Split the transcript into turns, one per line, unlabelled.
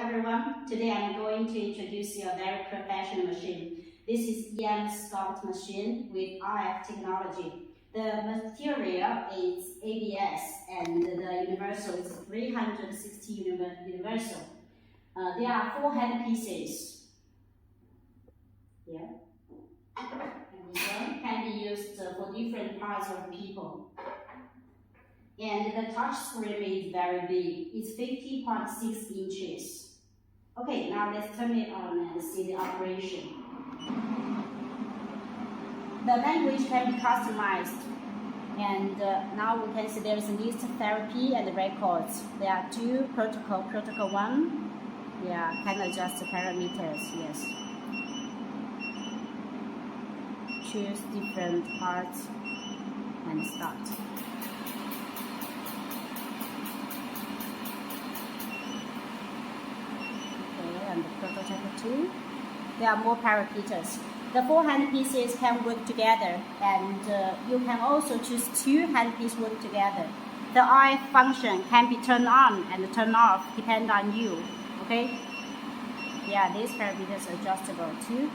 everyone. Today I'm going to introduce you a very professional machine. This is EMS Sculpt machine with RF technology. The material is ABS and the universal is 360 universal. There are 4 hand pieces. Here. And this one can be used for different parts of people. And the touch screen is very big. It's 50.6 inches. Okay, now let's turn it on and see the operation. The language can be customized. And now we can see there is a list of therapy and records. There are 2 protocols. Protocol 1, can adjust the parameters, yes. Choose different parts and start. And the prototype 2. There are more parameters. The 4 hand pieces can work together, and you can also choose 2 hand pieces work together. The RF function can be turned on and turned off, depend on you. Okay? These parameters are adjustable too.